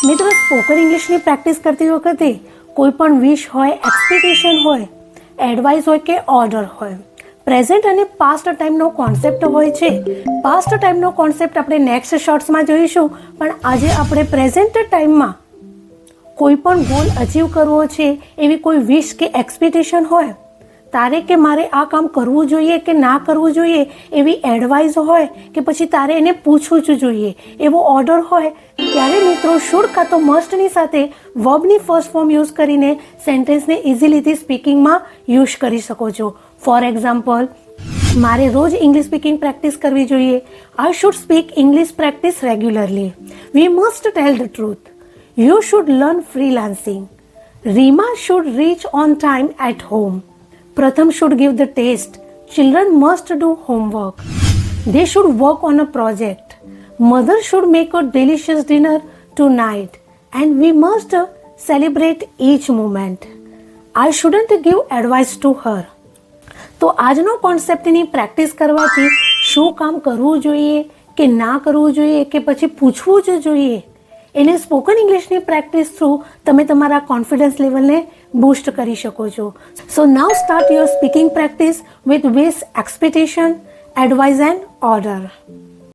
મિત્રો, spoken ઇંગ્લિશની practice કરતી વખતે કોઈ પણ વિશ હોય, એક્સપેક્ટેશન હોય, એડવાઇસ હોય કે ઓર્ડર હોય, પ્રેઝન્ટ અને પાસ્ટ ટાઈમનો કોન્સેપ્ટ હોય છે. પાસ્ટ ટાઈમનો કોન્સેપ્ટ આપણે નેક્સ્ટ શોર્ટ્સમાં જોઈશું, પણ આજે આપણે પ્રેઝન્ટ ટાઈમમાં કોઈ પણ ગોલ અચીવ કરવો છે, એવી કોઈ વિશ કે એક્સપેક્ટેશન હોય, તારે કે મારે આ કામ કરવું જોઈએ કે ના કરવું જોઈએ એવી એડવાઇસ હોય કે પછી તારે એને પૂછવું જ જોઈએ એવો ઓર્ડર હોય, ત્યારે મિત્રો શુડ કાં તો મસ્ટની સાથે વર્બની ફર્સ્ટ ફોર્મ યુઝ કરીને સેન્ટેન્સને ઇઝીલીથી સ્પીકિંગમાં યુઝ કરી શકો છો. ફોર એક્ઝામ્પલ, મારે રોજ ઇંગ્લિશ સ્પીકિંગ પ્રેક્ટિસ કરવી જોઈએ. I should speak English practice regularly. We must tell the truth. You should learn freelancing. Reema should reach on time at home. Pratham should give the test. Children must do homework. They should work on a project. Mother should make a delicious dinner tonight. And we must celebrate each moment. I shouldn't give advice to her. તો આજનો કોન્સેપ્ટની practice કરવાથી શું કામ કરવું જોઈએ કે ના કરવું જોઈએ કે પછી પૂછવું જ જોઈએ, એને સ્પોકન ઇંગ્લિશની પ્રેક્ટિસ થ્રુ તમે તમારા કોન્ફિડન્સ લેવલને બૂસ્ટ કરી શકો છો. So now start your speaking practice with wish, expectation, advice and order.